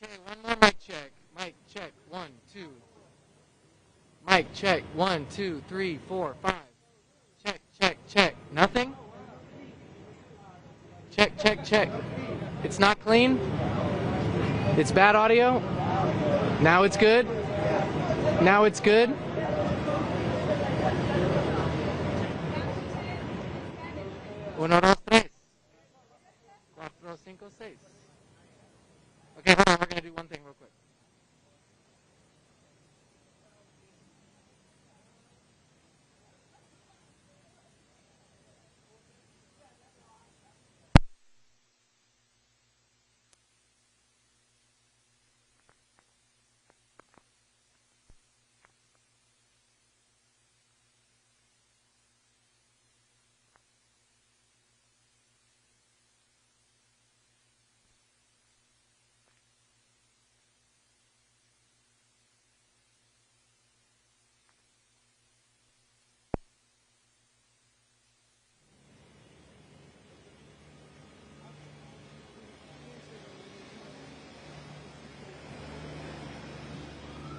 Okay, one more mic check. Mic check. 1, 2. Mic check. 1, 2, 3, 4, 5. Check, check, check. Nothing? Check, check, check. It's not clean? It's bad audio? Now it's good? Now it's good? Uno, dos, tres. Cuatro, cinco, seis. Okay, hold on. We're going to do one thing real quick.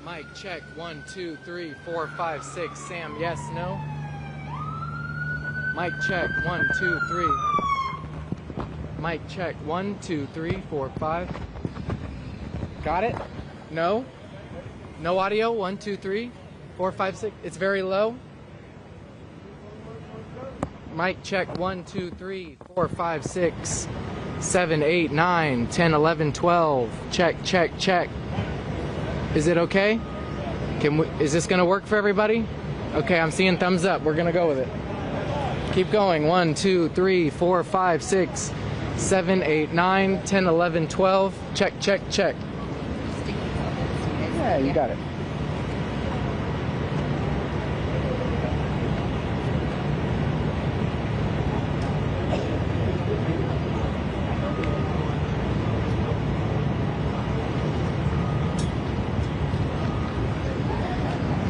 Mic check. 1, 2, 3, 4, 5, 6. Sam, yes, no? Mic check. 1, 2, 3. Mic check. 1, 2, 3, 4, 5. Got it? No? No audio? 1, 2, 3, 4, 5, 6. It's very low. Mic check. 1, 2, 3, 4, 5, 6, 7, 8, 9, 10, 11, 12. Check, check, check. Is it okay? Is this gonna work for everybody? Okay, I'm seeing thumbs up. We're gonna go with it. Keep going. 1, 2, 3, 4, 5, 6, 7, 8, 9, 10, 11, 12. Check, check, check. Yeah, you got it.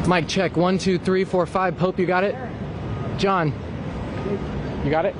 Mic check. 1, 2, 3, 4, 5. Pope, you got it? John, you got it?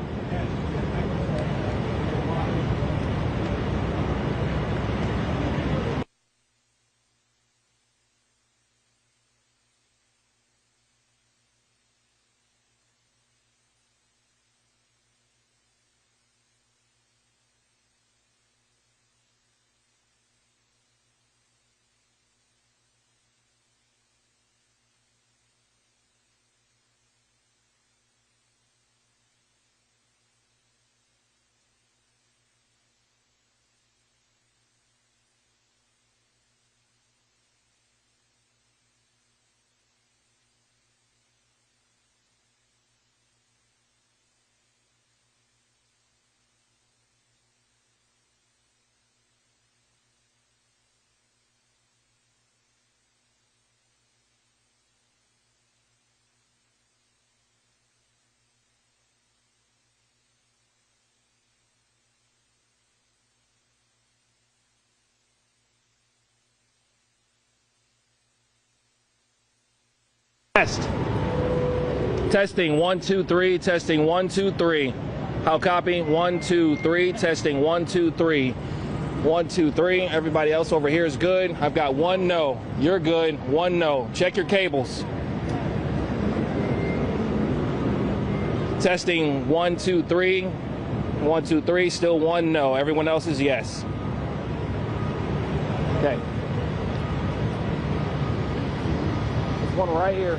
Test. Testing 1, 2, 3. Testing 1, 2, 3. How copy? 1, 2, 3. Testing 1, 2, 3. 1, 2, 3. Everybody else over here is good. I've got 1 no. You're good. 1 no. Check your cables. Testing 1, 2, 3. 1, 2, 3. Still 1 no. Everyone else is yes. Okay. There's one right here.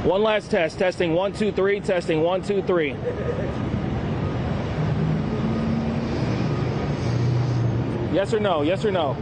One last test. Testing 1, 2, 3. Testing 1, 2, 3. Yes or no? Yes or no?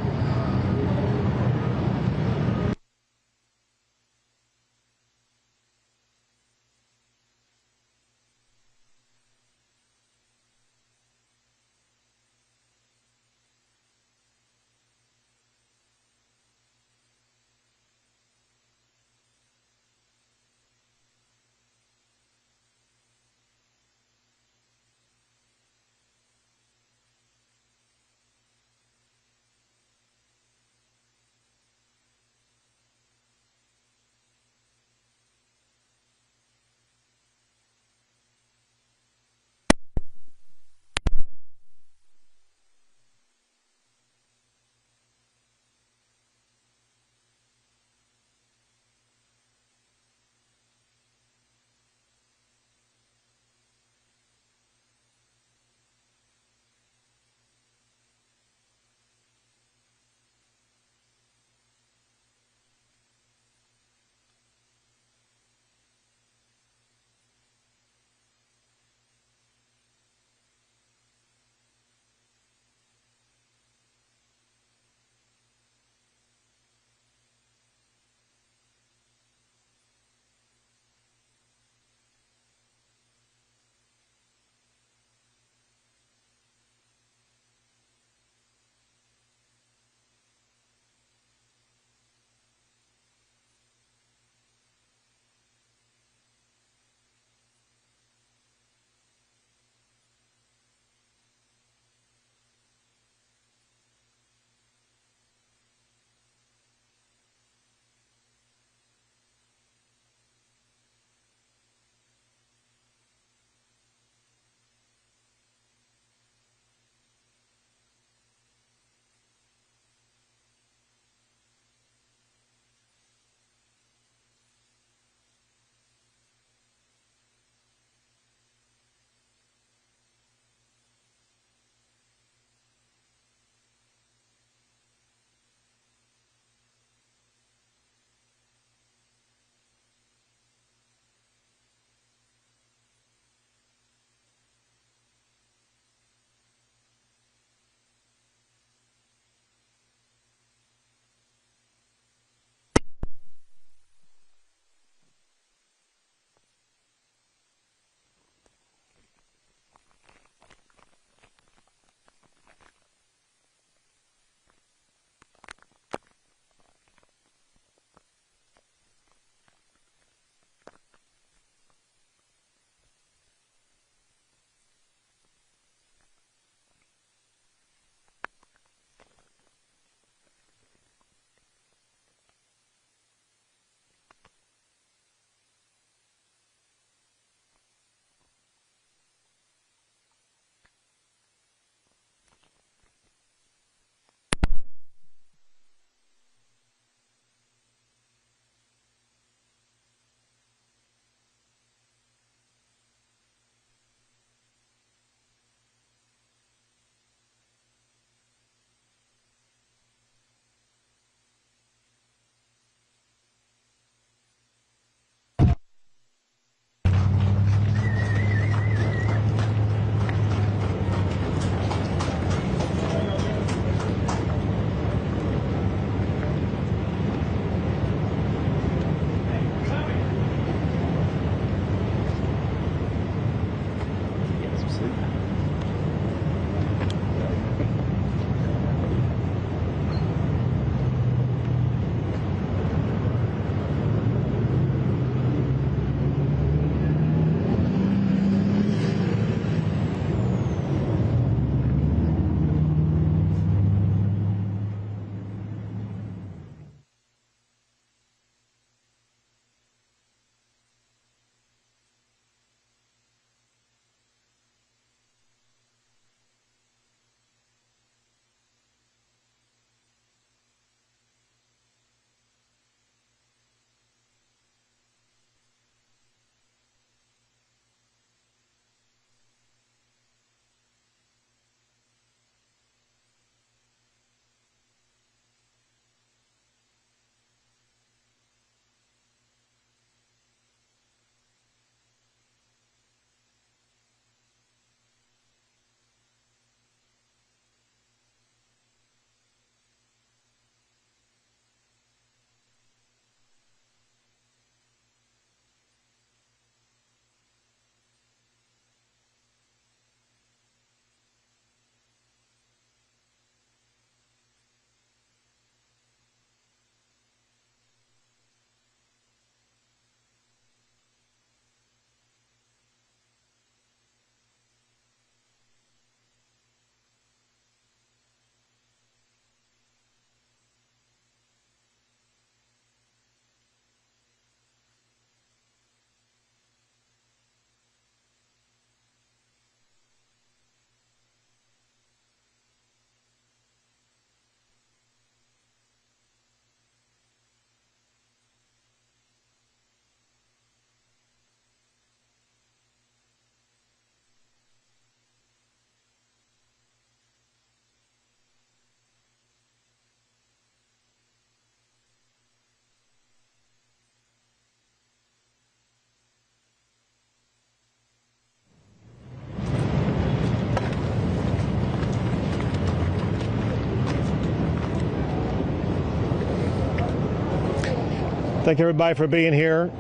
Thank everybody for being here.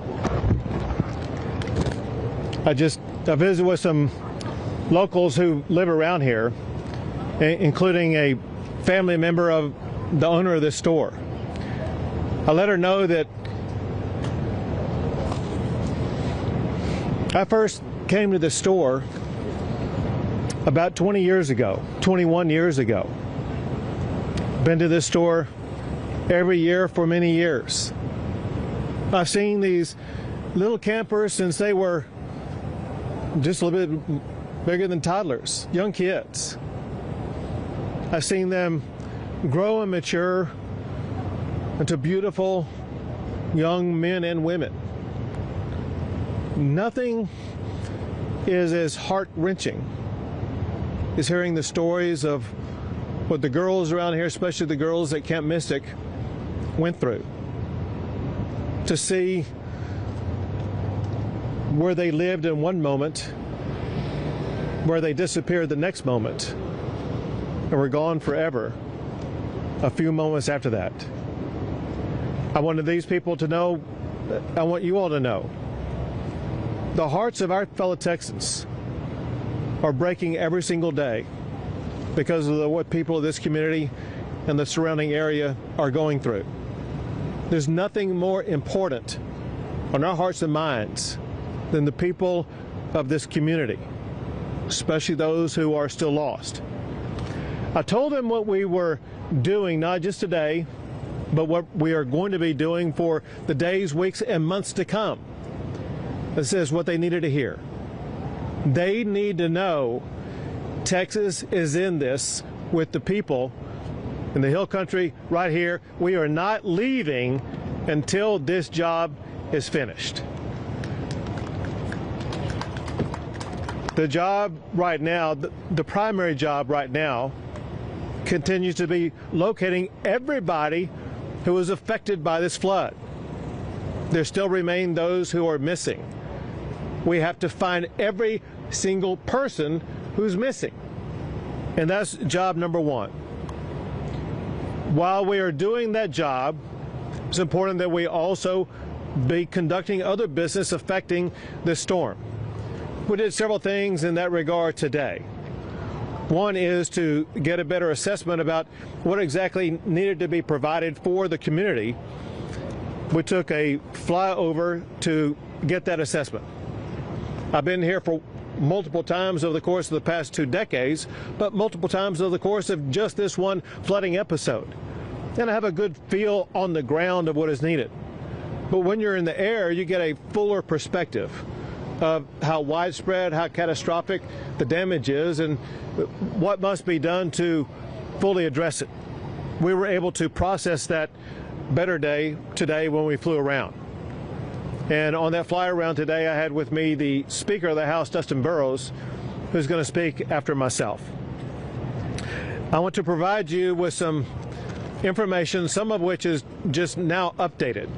I visited with some locals who live around here, including a family member of the owner of this store. I let her know that I first came to the store about 21 years ago. Been to this store every year for many years. I've seen these little campers since they were just a little bit bigger than toddlers, young kids. I've seen them grow and mature into beautiful young men and women. Nothing is as heart-wrenching as hearing the stories of what the girls around here, especially the girls at Camp Mystic, went through. To see where they lived in one moment, where they disappeared the next moment, and were gone forever a few moments after that. I wanted these people to know, I want you all to know, the hearts of our fellow Texans are breaking every single day because of what people of this community and the surrounding area are going through. There's nothing more important on our hearts and minds than the people of this community, especially those who are still lost. I told them what we were doing, not just today, but what we are going to be doing for the days, weeks, and months to come. This is what they needed to hear. They need to know Texas is in this with the people in the Hill Country right here. We are not leaving until this job is finished. The job right now, the primary job right now, continues to be locating everybody who was affected by this flood. There still remain those who are missing. We have to find every single person who's missing. And that's job number one. While we are doing that job, it's important that we also be conducting other business affecting this storm. We did several things in that regard today. One is to get a better assessment about what exactly needed to be provided for the community. We took a flyover to get that assessment. I've been here for multiple times over the course of the past 2 decades, but multiple times over the course of just this one flooding episode. And I have a good feel on the ground of what is needed. But when you're in the air, you get a fuller perspective of how widespread, how catastrophic the damage is, and what must be done to fully address it. We were able to process that better today when we flew around. And on that fly around today, I had with me the Speaker of the House, Dustin Burrows, who's going to speak after myself. I want to provide you with some information, some of which is just now updated.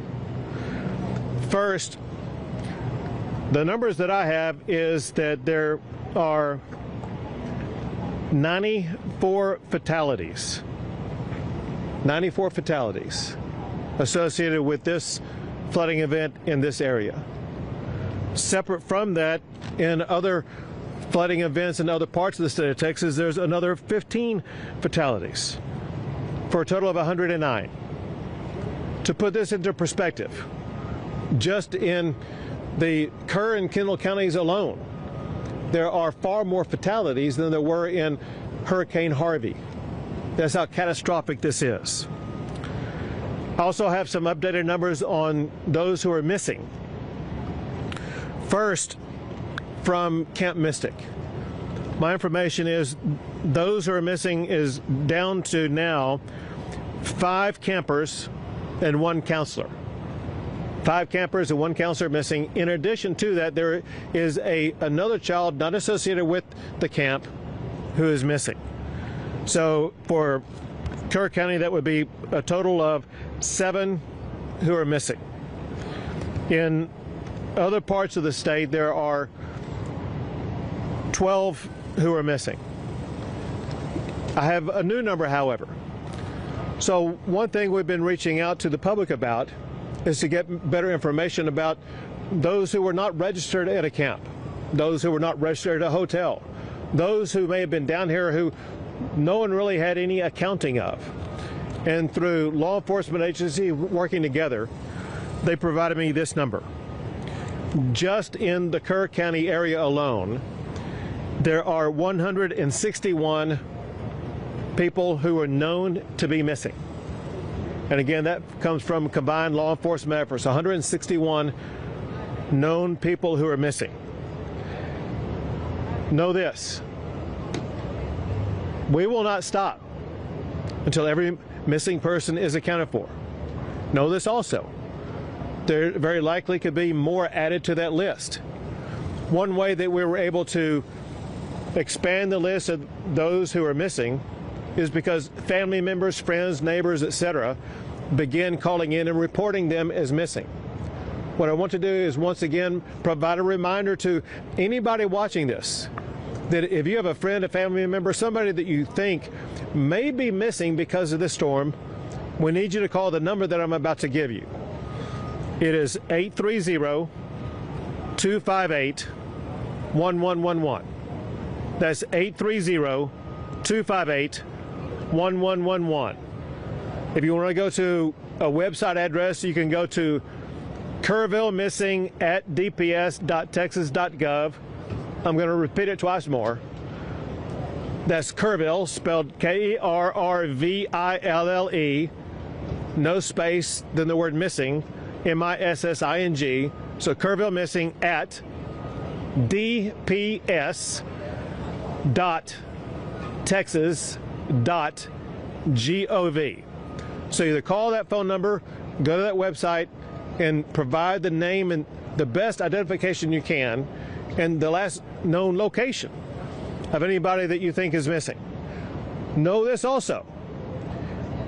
First, the numbers that I have is that there are 94 fatalities. 94 fatalities associated with this flooding event in this area. Separate from that, in other flooding events in other parts of the state of Texas, there's another 15 fatalities for a total of 109. To put this into perspective, just in the Kerr and Kendall counties alone, there are far more fatalities than there were in Hurricane Harvey. That's how catastrophic this is. I also have some updated numbers on those who are missing. First, from Camp Mystic. My information is those who are missing is down to now 5 campers and 1 counselor. 5 campers and 1 counselor missing. In addition to that, there is another child not associated with the camp who is missing. So for Kerr County, that would be a total of 7 who are missing. In other parts of the state, there are 12 who are missing. I have a new number, however. So one thing we've been reaching out to the public about is to get better information about those who were not registered at a camp, those who were not registered at a hotel, those who may have been down here who no one really had any accounting of. And through law enforcement agencies working together, they provided me this number. Just in the Kerr County area alone, there are 161 people who are known to be missing. And again, that comes from combined law enforcement efforts, 161 known people who are missing. Know this, we will not stop until every missing person is accounted for. Know this also, there very likely could be more added to that list. One way that we were able to expand the list of those who are missing is because family members, friends, neighbors, etc. begin calling in and reporting them as missing. What I want to do is once again provide a reminder to anybody watching this that if you have a friend, a family member, somebody that you think may be missing because of this storm, we need you to call the number that I'm about to give you. It is 830-258-1111. That's 830-258-1111. If you want to go to a website address, you can go to kerrvillemissing@dps.texas.gov. I'm going to repeat it twice more. That's Kerrville, spelled Kerrville, no space, then the word missing, MISSING. So Kerrville Missing at dps.texas.gov. So either call that phone number, go to that website, and provide the name and the best identification you can and the last known location of anybody that you think is missing. Know this also,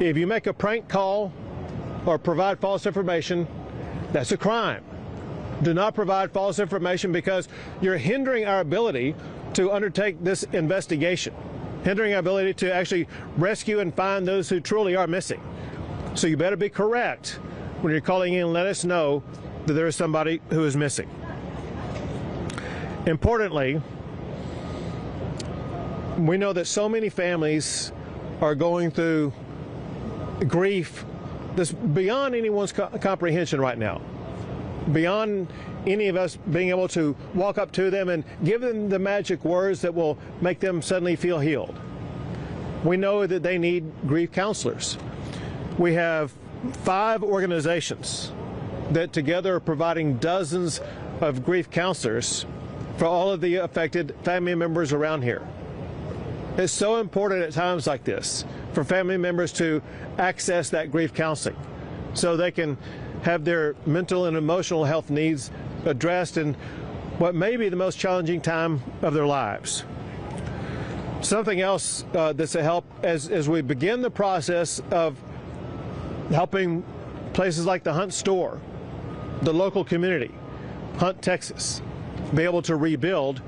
if you make a prank call or provide false information, that's a crime. Do not provide false information because you're hindering our ability to undertake this investigation, hindering our ability to actually rescue and find those who truly are missing. So you better be correct when you're calling in and let us know that there is somebody who is missing. Importantly, we know that so many families are going through grief that's beyond anyone's comprehension right now, beyond any of us being able to walk up to them and give them the magic words that will make them suddenly feel healed. We know that they need grief counselors. We have 5 organizations that together are providing dozens of grief counselors for all of the affected family members around here. It's so important at times like this for family members to access that grief counseling so they can have their mental and emotional health needs addressed in what may be the most challenging time of their lives. Something else that's a help as we begin the process of helping places like the Hunt store, the local community, Hunt, Texas, be able to rebuild.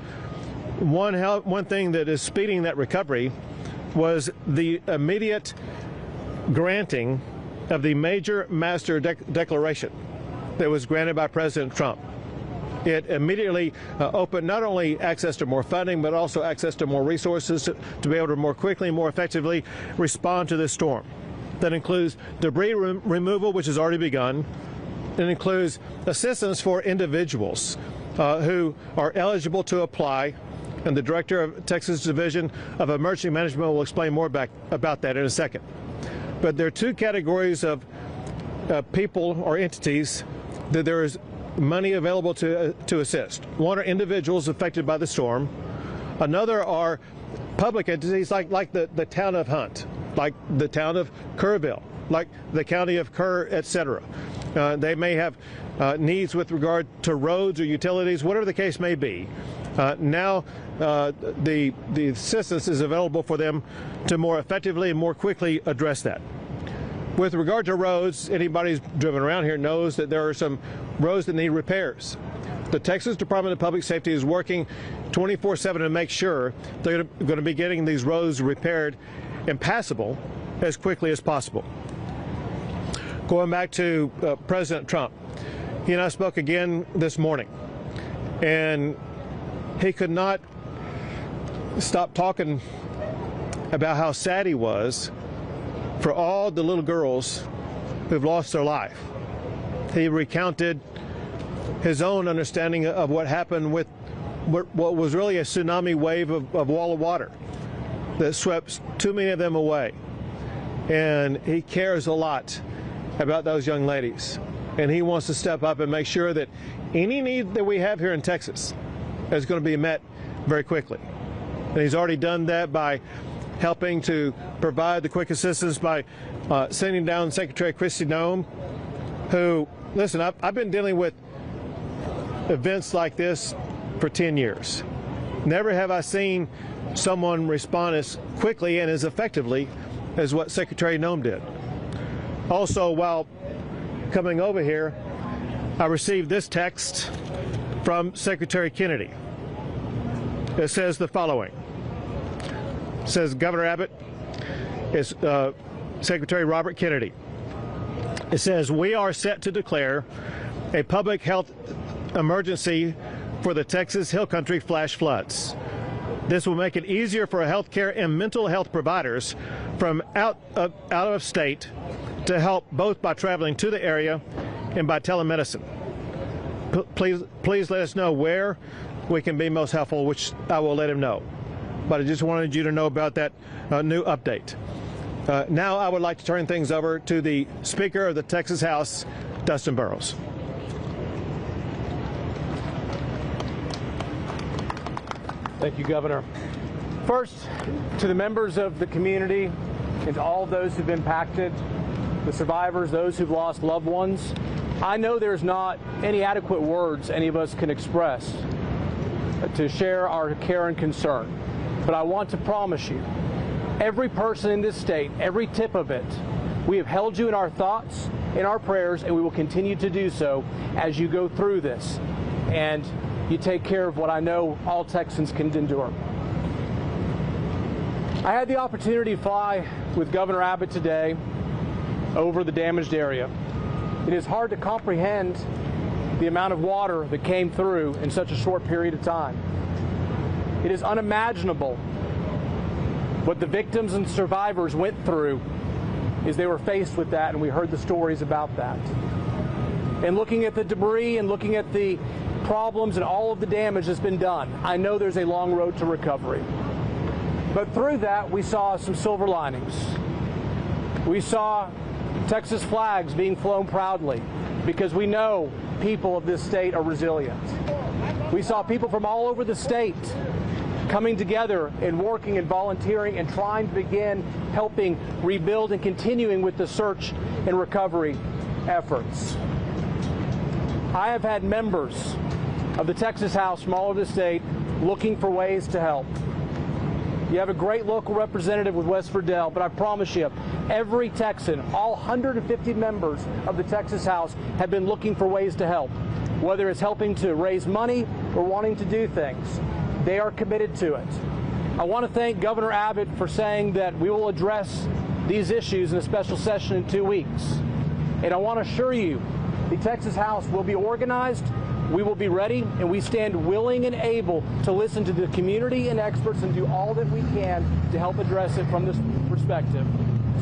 One thing that is speeding that recovery was the immediate granting of the major master declaration that was granted by President Trump. It immediately opened not only access to more funding, but also access to more resources to be able to more quickly and more effectively respond to this storm. That includes debris removal, which has already begun. It includes assistance for individuals who are eligible to apply, and the Director of Texas Division of Emergency Management will explain more about that in a second. But there are 2 categories of people or entities that there is money available to assist. One are individuals affected by the storm. Another are public entities like the town of Hunt, like the town of Kerrville, like the county of Kerr, etc. They may have needs with regard to roads or utilities, whatever the case may be. Now the assistance is available for them to more effectively and more quickly address that. With regard to roads, anybody who's driven around here knows that there are some roads that need repairs. The Texas Department of Public Safety is working 24/7 to make sure they're going to be getting these roads repaired and passable as quickly as possible. Going back to President Trump, he and I spoke again this morning, and he could not stop talking about how sad he was for all the little girls who've lost their life. He recounted his own understanding of what happened with what was really a tsunami wave of wall of water that swept too many of them away. And he cares a lot about those young ladies. And he wants to step up and make sure that any need that we have here in Texas is going to be met very quickly. And he's already done that by helping to provide the quick assistance by sending down Secretary Kristi Noem, who, listen, I've been dealing with events like this for 10 years. Never have I seen someone respond as quickly and as effectively as what Secretary Noem did. Also, while coming over here, I received this text from Secretary Kennedy. It says the following. It says, Governor Abbott, it's Secretary Robert Kennedy. It says, we are set to declare a public health emergency for the Texas Hill Country flash floods. This will make it easier for healthcare and mental health providers from out of state to help both by traveling to the area and by telemedicine. Please let us know where we can be most helpful, which I will let him know. But I just wanted you to know about that new update. Now I would like to turn things over to the Speaker of the Texas House, Dustin Burrows. Thank you, Governor. First, to the members of the community and to all those who've been impacted, the survivors, those who've lost loved ones, I know there's not any adequate words any of us can express to share our care and concern. But I want to promise you, every person in this state, every tip of it, we have held you in our thoughts, in our prayers, and we will continue to do so as you go through this. And you take care of what I know all Texans can endure. I had the opportunity to fly with Governor Abbott today over the damaged area. It is hard to comprehend the amount of water that came through in such a short period of time. It is unimaginable what the victims and survivors went through as they were faced with that, and we heard the stories about that. And looking at the debris and looking at the problems and all of the damage that's been done, I know there's a long road to recovery. But through that, we saw some silver linings. We saw Texas flags being flown proudly because we know people of this state are resilient. We saw people from all over the state coming together and working and volunteering and trying to begin helping rebuild and continuing with the search and recovery efforts. I have had members of the Texas House from all over the state looking for ways to help. You have a great local representative with West Verdell, but I promise you, every Texan, all 150 members of the Texas House have been looking for ways to help, whether it's helping to raise money or wanting to do things. They are committed to it. I want to thank Governor Abbott for saying that we will address these issues in a special session in 2 weeks. And I want to assure you, the Texas House will be organized, we will be ready, and we stand willing and able to listen to the community and experts and do all that we can to help address it from this perspective.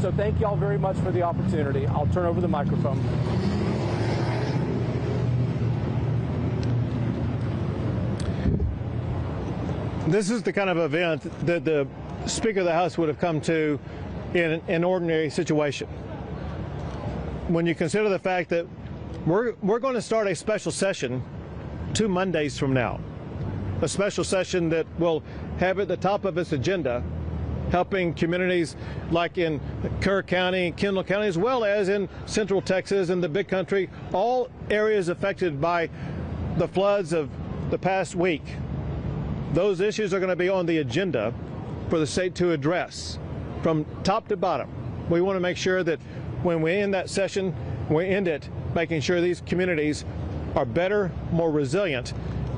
So thank you all very much for the opportunity. I'll turn over the microphone. This is the kind of event that the Speaker of the House would have come to in an ordinary situation. When you consider the fact that we're going to start a special session 2 Mondays from now, a special session that will have at the top of its agenda helping communities like in Kerr County, Kendall County, as well as in Central Texas and the Big Country, all areas affected by the floods of the past week. Those issues are going to be on the agenda for the state to address from top to bottom. We want to make sure that when we end that session, we end it making sure these communities are better, more resilient,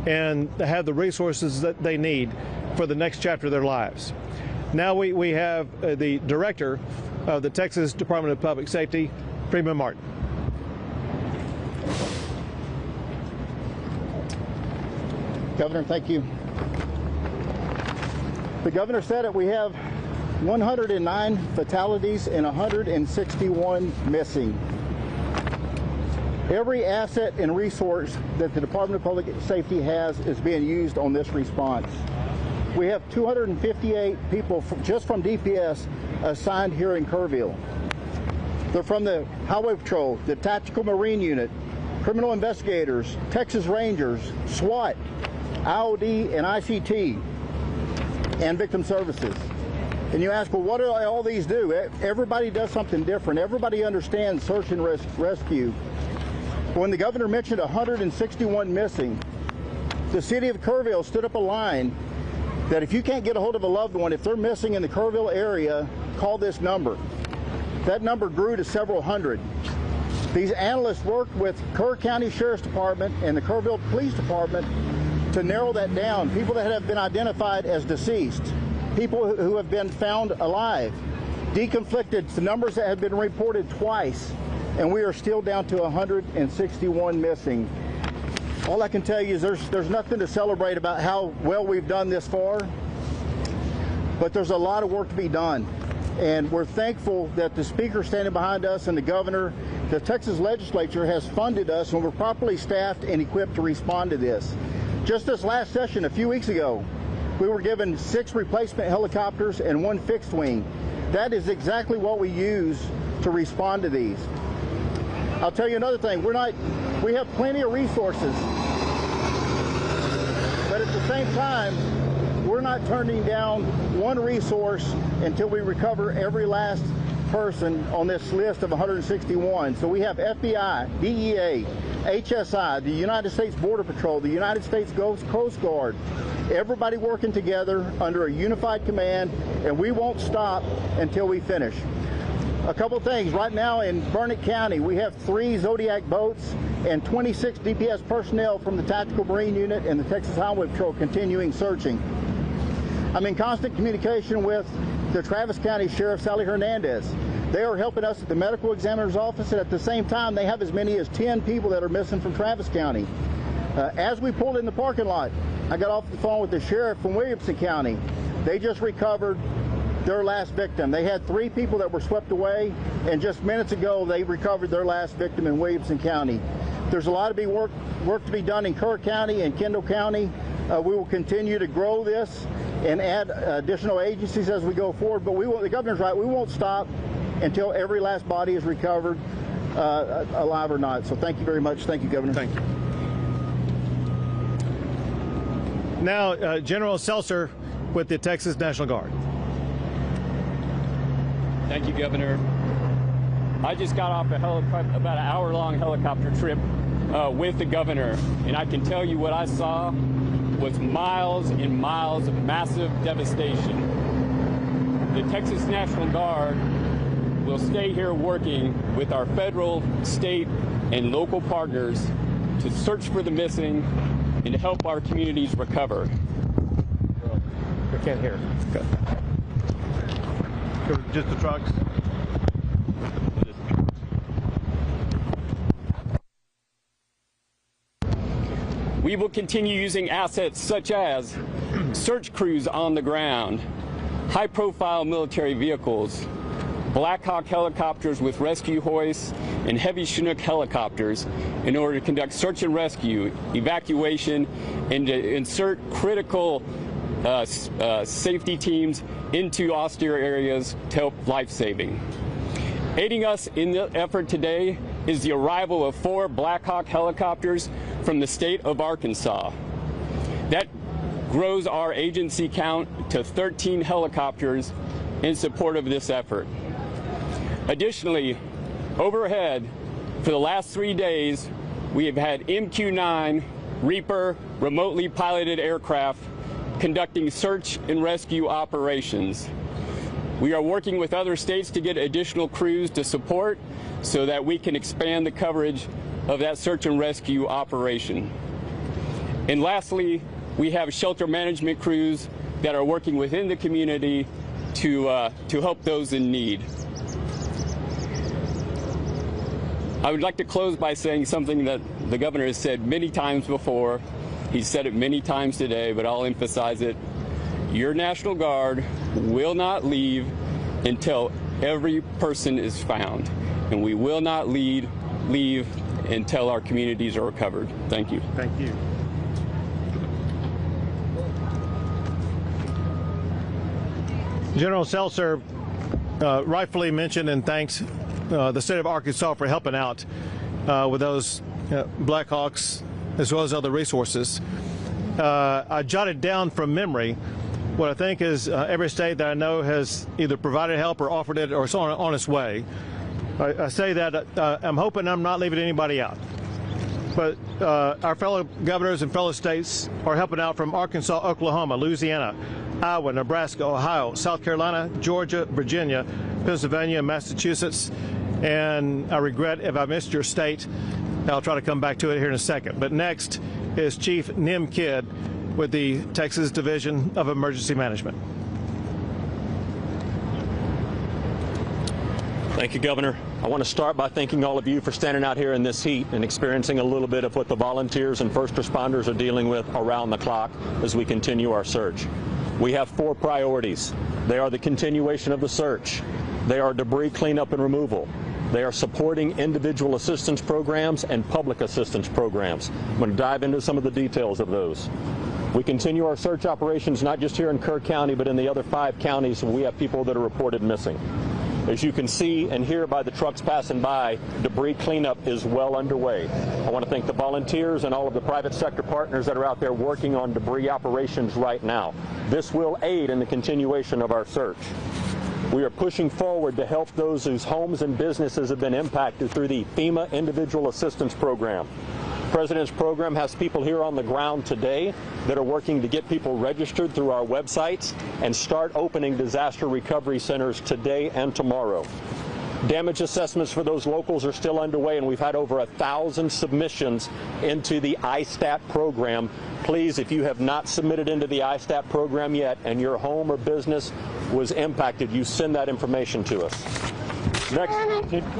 and have the resources that they need for the next chapter of their lives. Now we have the director of the Texas Department of Public Safety, Freeman Martin. Governor, thank you. The governor said it. We have 109 fatalities and 161 missing. Every asset and resource that the Department of Public Safety has is being used on this response. We have 258 people just from DPS assigned here in Kerrville. They're from the Highway Patrol, the Tactical Marine Unit, Criminal Investigators, Texas Rangers, SWAT, IOD, and ICT, and Victim Services. And you ask, well, what do all these do? Everybody does something different. Everybody understands search and rescue. When the governor mentioned 161 missing, the city of Kerrville stood up a line that if you can't get a hold of a loved one, if they're missing in the Kerrville area, call this number. That number grew to several hundred. These analysts worked with Kerr County Sheriff's Department and the Kerrville Police Department to narrow that down. People that have been identified as deceased, people who have been found alive, deconflicted, the numbers that have been reported twice, and we are still down to 161 missing. All I can tell you is there's nothing to celebrate about how well we've done this far, but there's a lot of work to be done. And we're thankful that the speaker standing behind us and the governor, the Texas legislature has funded us, and we're properly staffed and equipped to respond to this. Just this last session, a few weeks ago, we were given 6 replacement helicopters and 1 fixed wing. That is exactly what we use to respond to these. I'll tell you another thing, we have plenty of resources, but at the same time, we're not turning down one resource until we recover every last person on this list of 161. So we have FBI, DEA, HSI, the United States Border Patrol, the United States Coast Guard, everybody working together under a unified command, and we won't stop until we finish. A couple things. Right now in Burnett County, we have 3 Zodiac boats and 26 DPS personnel from the Tactical Marine Unit and the Texas Highway Patrol continuing searching. I'm in constant communication with the Travis County Sheriff, Sally Hernandez. They are helping us at the medical examiner's office, and at the same time, they have as many as 10 people that are missing from Travis County. As we pulled in the parking lot, I got off the phone with the sheriff from Williamson County. They just recovered their last victim. They had 3 people that were swept away, and just minutes ago they recovered their last victim in Williamson County. There's a lot of work to be done in Kerr County and Kendall County. We will continue to grow this and add additional agencies as we go forward, but the governor's right, we won't stop until every last body is recovered, alive or not. So thank you very much. Thank you, Governor. Thank you. Now, General Suelzer with the Texas National Guard. Thank you, Governor. I just got off about an hour-long helicopter trip with the governor, and I can tell you what I saw was miles and miles of massive devastation. The Texas National Guard will stay here working with our federal, state, and local partners to search for the missing and to help our communities recover. We can't hear. Okay. Just the trucks. We will continue using assets such as search crews on the ground, high-profile military vehicles, Black Hawk helicopters with rescue hoists, and heavy Chinook helicopters in order to conduct search and rescue, evacuation, and to insert critical safety teams into austere areas to help life-saving. Aiding us in the effort today is the arrival of 4 Black Hawk helicopters from the state of Arkansas. That grows our agency count to 13 helicopters in support of this effort. Additionally, overhead, for the last 3 days, we have had MQ-9 Reaper remotely piloted aircraft conducting search and rescue operations. We are working with other states to get additional crews to support so that we can expand the coverage of that search and rescue operation. And lastly, we have shelter management crews that are working within the community to help those in need. I would like to close by saying something that the governor has said many times before. He's said it many times today, but I'll emphasize it. Your National Guard will not leave until every person is found, and we will not leave until our communities are recovered. Thank you. Thank you. General Suelzer rightfully mentioned and thanked the state of Arkansas for helping out with those Blackhawks as well as other resources. I jotted down from memory what I think is every state that I know has either provided help or offered it or is on its way. I say that I'm hoping I'm not leaving anybody out. But our fellow governors and fellow states are helping out from Arkansas, Oklahoma, Louisiana, Iowa, Nebraska, Ohio, South Carolina, Georgia, Virginia, Pennsylvania, Massachusetts, and I regret if I missed your state. I'll try to come back to it here in a second. But next is Chief Nim Kidd with the Texas Division of Emergency Management. Thank you, Governor. I want to start by thanking all of you for standing out here in this heat and experiencing a little bit of what the volunteers and first responders are dealing with around the clock as we continue our search. We have 4 priorities. They are the continuation of the search. They are debris cleanup and removal. They are supporting individual assistance programs and public assistance programs. I'm going to dive into some of the details of those. We continue our search operations not just here in Kerr County, but in the other 5 counties where we have people that are reported missing. As you can see and hear by the trucks passing by, debris cleanup is well underway. I want to thank the volunteers and all of the private sector partners that are out there working on debris operations right now. This will aid in the continuation of our search. We are pushing forward to help those whose homes and businesses have been impacted through the FEMA Individual Assistance Program. The President's program has people here on the ground today that are working to get people registered through our websites and start opening disaster recovery centers today and tomorrow. Damage assessments for those locals are still underway, and we've had over 1,000 submissions into the ISTAT program. Please, if you have not submitted into the ISTAT program yet and your home or business was impacted, you send that information to us. Next,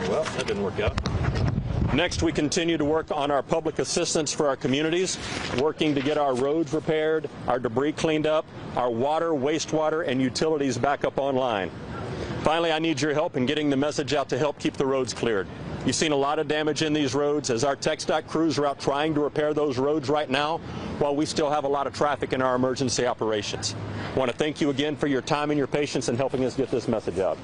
well, that didn't work out. Next, we continue to work on our public assistance for our communities, working to get our roads repaired, our debris cleaned up, our water, wastewater, and utilities back up online. Finally, I need your help in getting the message out to help keep the roads cleared. You've seen a lot of damage in these roads as our TxDOT crews are out trying to repair those roads right now while we still have a lot of traffic in our emergency operations. I want to thank you again for your time and your patience in helping us get this message out.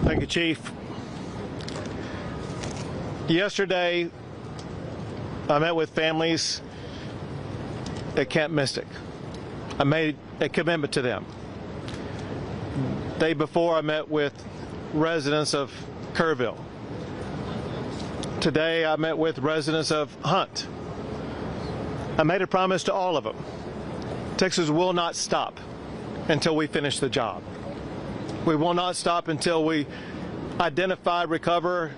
Thank you, Chief. Yesterday, I met with families at Camp Mystic. I made a commitment to them. The day before, I met with residents of Kerrville. Today, I met with residents of Hunt. I made a promise to all of them. Texas will not stop until we finish the job. We will not stop until we identify, recover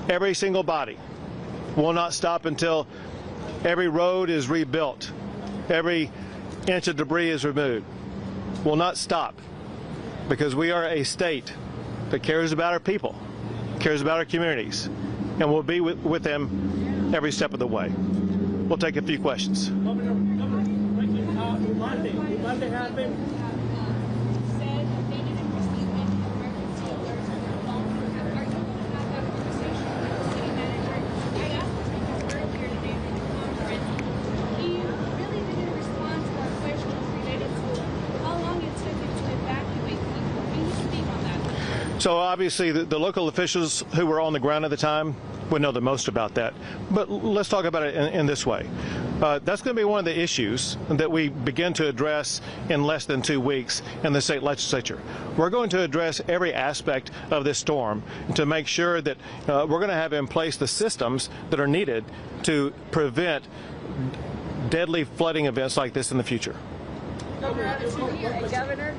every single body. We will not stop until every road is rebuilt, every inch of debris is removed. We'll not stop because we are a state that cares about our people, cares about our communities, and we'll be with them every step of the way. We'll take a few questions. Governor, Monday happened. So obviously the local officials who were on the ground at the time would know the most about that. But let's talk about it in this way. That's going to be one of the issues that we begin to address in less than 2 weeks in the state legislature. We're going to address every aspect of this storm to make sure that we're going to have in place the systems that are needed to prevent deadly flooding events like this in the future. Governor?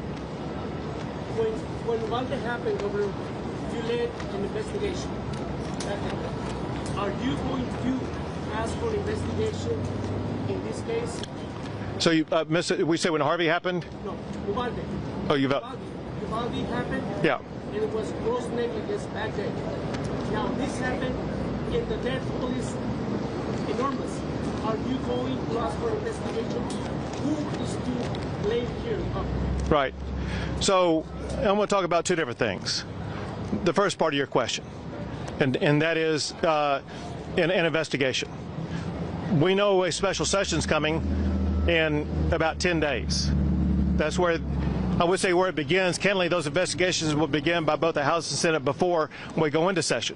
When Monday happened, Governor, you led an investigation. Are you going to ask for investigation in this case? So you, we say when Harvey happened? No, Monday. Oh, you've Uvalde happened. Yeah. And it was gross negligence back then. Now this happened, and the death toll is enormous. Are you going to ask for investigation? Who is to blame here? Right. So I'm going to talk about two different things. The first part of your question, and that is an investigation. We know a special session's coming in about 10 days. That's where, I would say, where it begins. Candidly, those investigations will begin by both the House and Senate before we go into session.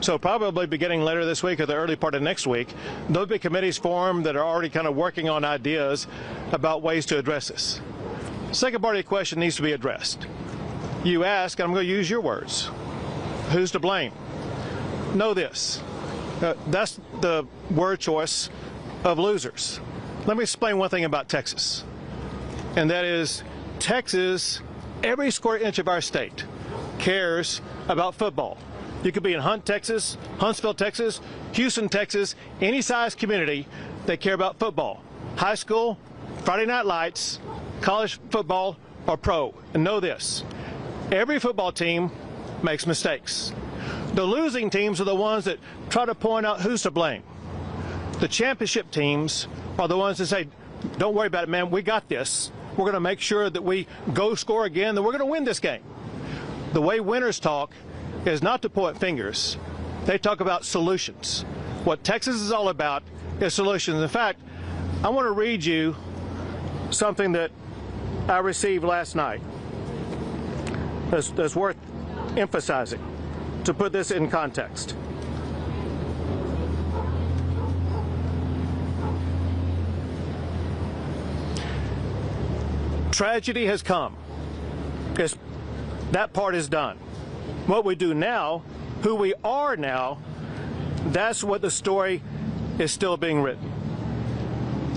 So probably beginning later this week or the early part of next week, there'll be committees formed that are already kind of working on ideas about ways to address this. Second part of your question needs to be addressed. You ask, and I'm going to use your words, who's to blame? Know this. That's the word choice of losers. Let me explain one thing about Texas, and that is Texas, every square inch of our state cares about football. You could be in Hunt, Texas, Huntsville, Texas, Houston, Texas, any size community, they care about football. High school, Friday night lights, college football, or pro. And know this, every football team makes mistakes. The losing teams are the ones that try to point out who's to blame. The championship teams are the ones that say, don't worry about it, man, we got this. We're going to make sure that we go score again, that we're going to win this game. The way winners talk is not to point fingers. They talk about solutions. What Texas is all about is solutions. In fact, I want to read you something that I received last night that's worth emphasizing to put this in context. Tragedy has come. That part is done. What we do now, who we are now, that's what the story is still being written.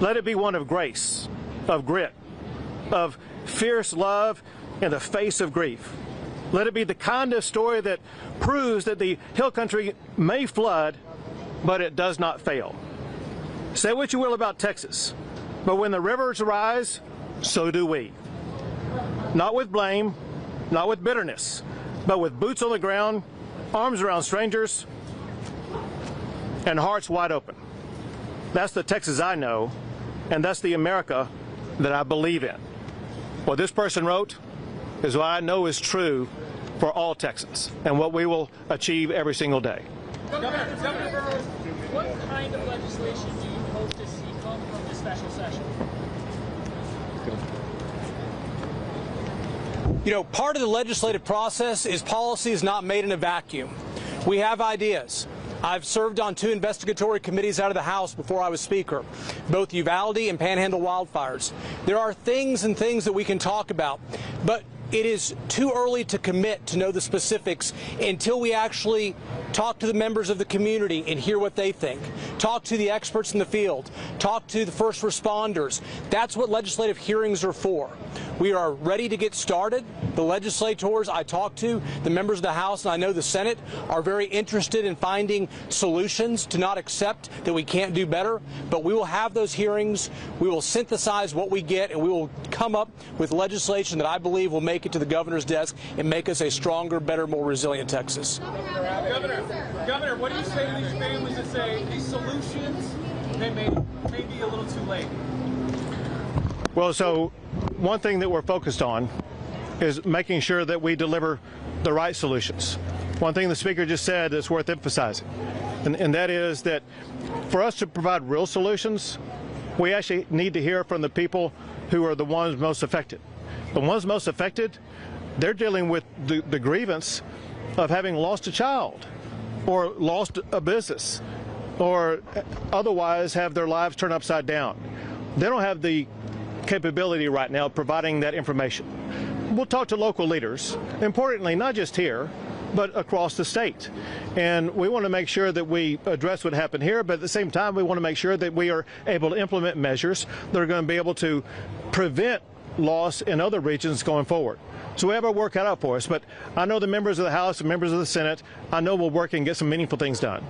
Let it be one of grace, of grit, of fierce love in the face of grief. Let it be the kind of story that proves that the hill country may flood, but it does not fail. Say what you will about Texas, but when the rivers rise, so do we. Not with blame, not with bitterness, but with boots on the ground, arms around strangers, and hearts wide open. That's the Texas I know, and that's the America that I believe in. What this person wrote is what I know is true for all Texans, and what we will achieve every single day. Governor, what kind of legislation do you hope to see come from this special session? You know, part of the legislative process is policy is not made in a vacuum. We have ideas. I've served on 2 investigatory committees out of the House before I was Speaker, both Uvalde and Panhandle wildfires. There are things that we can talk about, but it is too early to commit to know the specifics until we actually talk to the members of the community and hear what they think. Talk to the experts in the field. Talk to the first responders. That's what legislative hearings are for. We are ready to get started. The legislators I talk to, the members of the House, and I know the Senate, are very interested in finding solutions to not accept that we can't do better. But we will have those hearings. We will synthesize what we get, and we will come up with legislation that I believe will make it to the governor's desk and make us a stronger, better, more resilient Texas. Governor, what do you say to these families that say these solutions they may be a little too late? Well, so one thing that we're focused on is making sure that we deliver the right solutions. One thing the Speaker just said is worth emphasizing, and that is that for us to provide real solutions, we actually need to hear from the people who are the ones most affected. The ones most affected, they're dealing with the grievance of having lost a child or lost a business or otherwise have their lives turned upside down. They don't have the capability right now of providing that information. We'll talk to local leaders, importantly, not just here, but across the state. And we want to make sure that we address what happened here, but at the same time, we want to make sure that we are able to implement measures that are going to be able to prevent loss in other regions going forward. So we have our work cut out for us, but I know the members of the House and members of the Senate, I know we'll work and get some meaningful things done.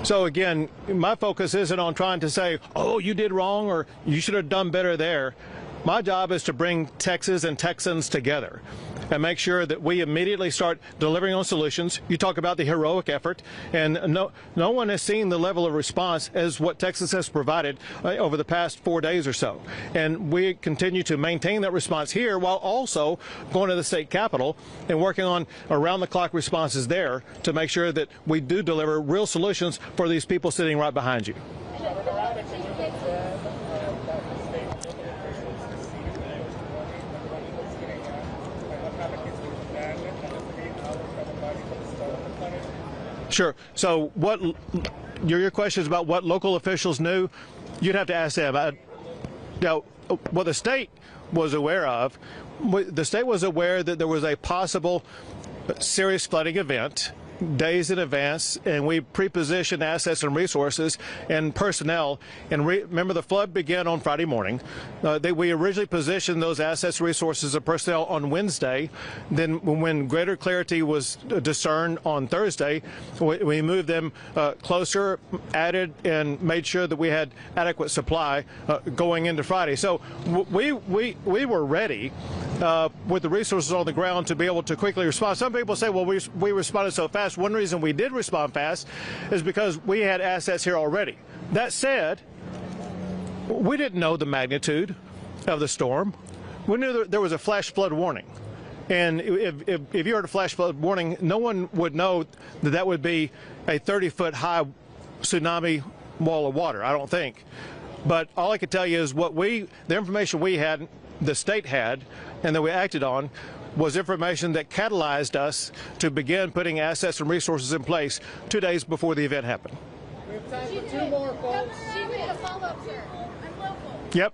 So again, my focus isn't on trying to say, oh, you did wrong or you should have done better there. My job is to bring Texas and Texans together and make sure that we immediately start delivering on solutions. You talk about the heroic effort, and no one has seen the level of response as what Texas has provided over the past 4 days or so. And we continue to maintain that response here while also going to the state capitol and working on around-the-clock responses there to make sure that we do deliver real solutions for these people sitting right behind you. Sure. So what your question is about what local officials knew, you'd have to ask them. Now, what the state was aware of, the state was aware that there was a possible serious flooding event days in advance, and we pre-positioned assets and resources and personnel. And remember, the flood began on Friday morning. We originally positioned those assets, resources, and personnel on Wednesday. Then when greater clarity was discerned on Thursday, we moved them closer, added, and made sure that we had adequate supply going into Friday. So we were ready with the resources on the ground to be able to quickly respond. Some people say, well, we responded so fast. One reason we did respond fast is because we had assets here already. That said, we didn't know the magnitude of the storm. We knew that there was a flash flood warning. And if you heard a flash flood warning, no one would know that that would be a 30-foot high tsunami wall of water, I don't think. But all I can tell you is the information we had, the state had, and that we acted on was information that catalyzed us to begin putting assets and resources in place 2 days before the event happened. We have time for two more, folks. She's going to follow up, sir. I'm local. Yep.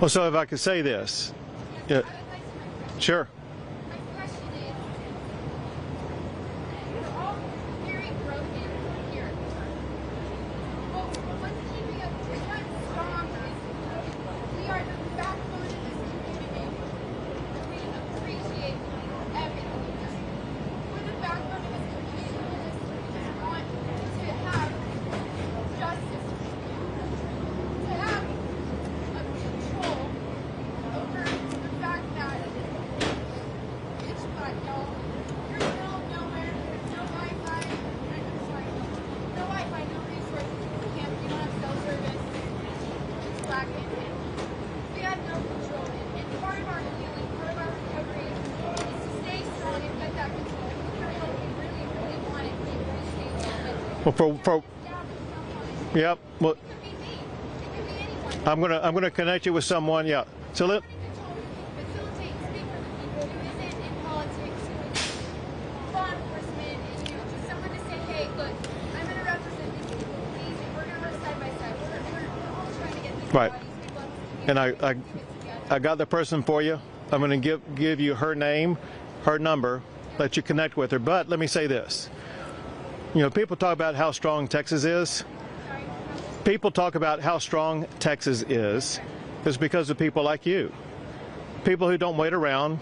Well, so if I could say this. Yeah. Sure. Well, yep. Well, I'm gonna connect you with someone. Yeah. So let. Right. And I got the person for you. I'm going to give you her name, her number, let you connect with her. But let me say this. You know, people talk about how strong Texas is. People talk about how strong Texas is because of people like you. People who don't wait around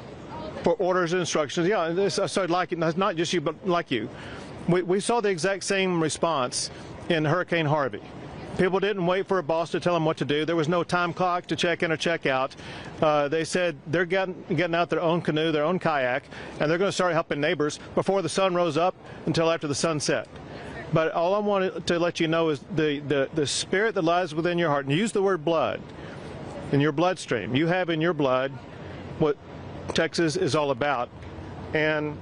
for orders and instructions. Yeah, so like it, not just you, but like you. We saw the exact same response in Hurricane Harvey. People didn't wait for a boss to tell them what to do. There was no time clock to check in or check out. They said they're getting out their own canoe, their own kayak, and they're going to start helping neighbors before the sun rose up until after the sun set. But all I wanted to let you know is the spirit that lies within your heart, and use the word blood, in your bloodstream. You have in your blood what Texas is all about. And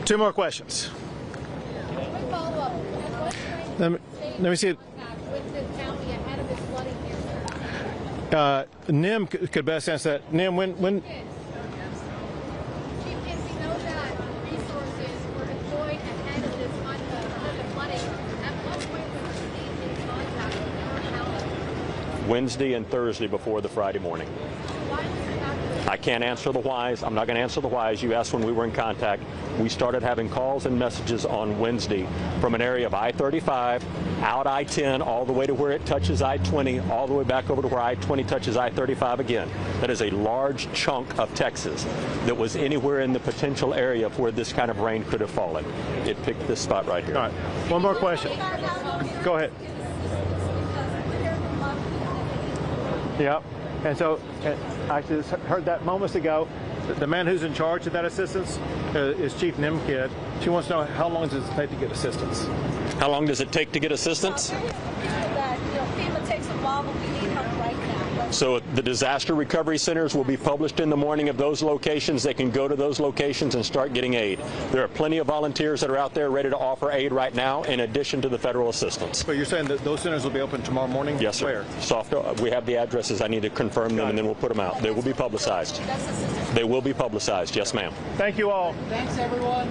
Two more questions. Quick follow-up. Let me see. With the county ahead of this flooding here, sir. Nim could best answer that. Nim, when Chief Kinsey, we know that resources were deployed ahead of this flooding. At what point was the state in contact with your county? Wednesday and Thursday before the Friday morning. Why was it not? I can't answer the whys. I'm not going to answer the whys. You asked when we were in contact. We started having calls and messages on Wednesday from an area of I-35, out I-10, all the way to where it touches I-20, all the way back over to where I-20 touches I-35 again. That is a large chunk of Texas that was anywhere in the potential area of where this kind of rain could have fallen. It picked this spot right here. All right. One more question. Go ahead. Yep. And so, I just heard that moments ago. The man who's in charge of that assistance is Chief Nimkid. She wants to know how long does it take to get assistance? How long does it take to get assistance? That, FEMA takes a while, but we need help right now. So the disaster recovery centers will be published in the morning of those locations. They can go to those locations and start getting aid. There are plenty of volunteers that are out there ready to offer aid right now, in addition to the federal assistance. But you're saying that those centers will be open tomorrow morning? Yes, sir. Where? We have the addresses. I need to confirm them, and then we'll put them out. They will be publicized. They will be publicized. Yes, ma'am. Thank you all. Thanks, everyone.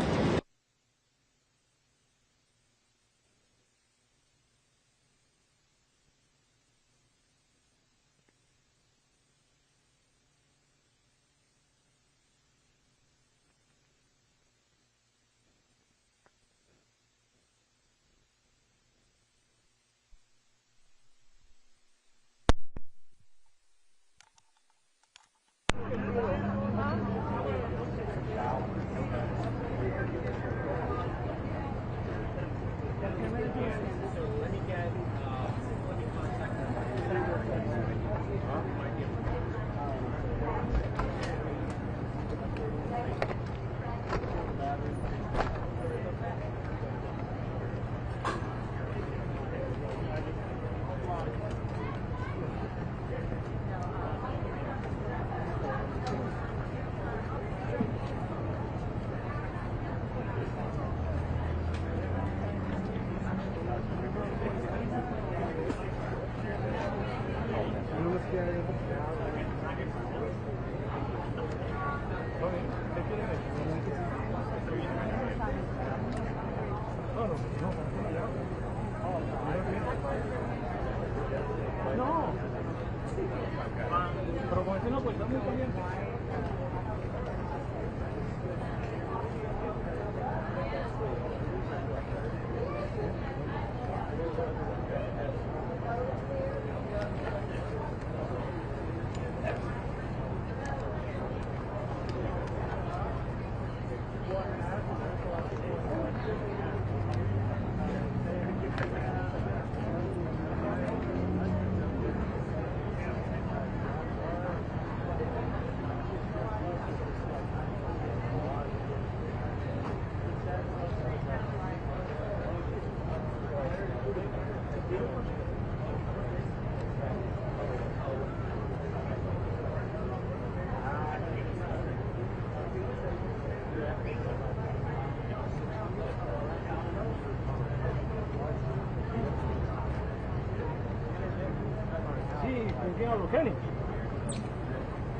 Kenny.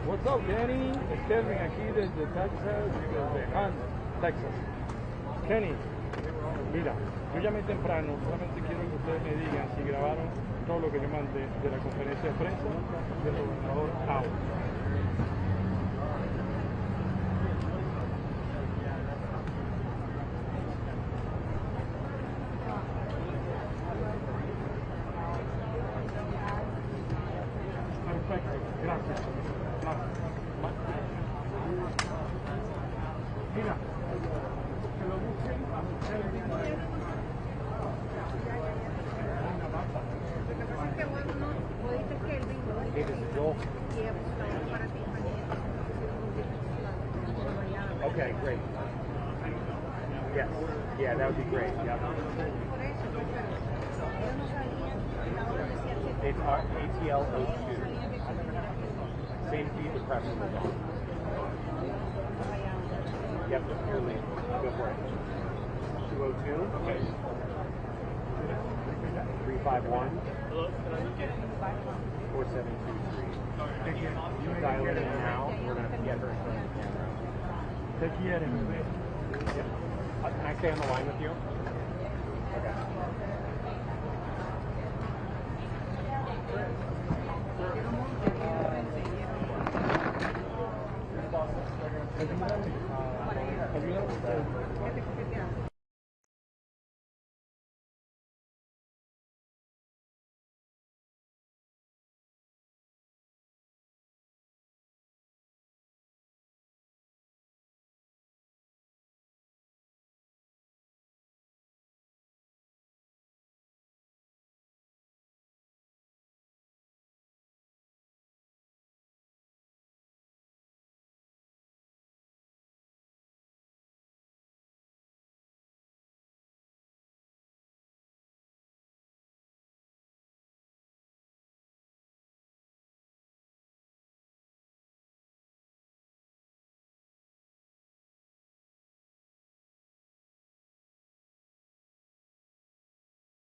What's up, Kenny? Es Kevin aquí desde Texas, desde Hunt, Texas. Kenny, mira, yo llamé temprano, solamente quiero que ustedes me digan si grabaron todo lo que yo mandé de la conferencia de prensa del gobernador Abbott. Okay, great. Yes. Yeah, that would be great. Yep. It's ATL02. Same feed the press was on. Yep, your lead. Go for it. 202. Okay. 351. Hello. 4723. Dial it in now. We're going to get her in front of the camera. Yep. Can I stay on the line with you? Okay.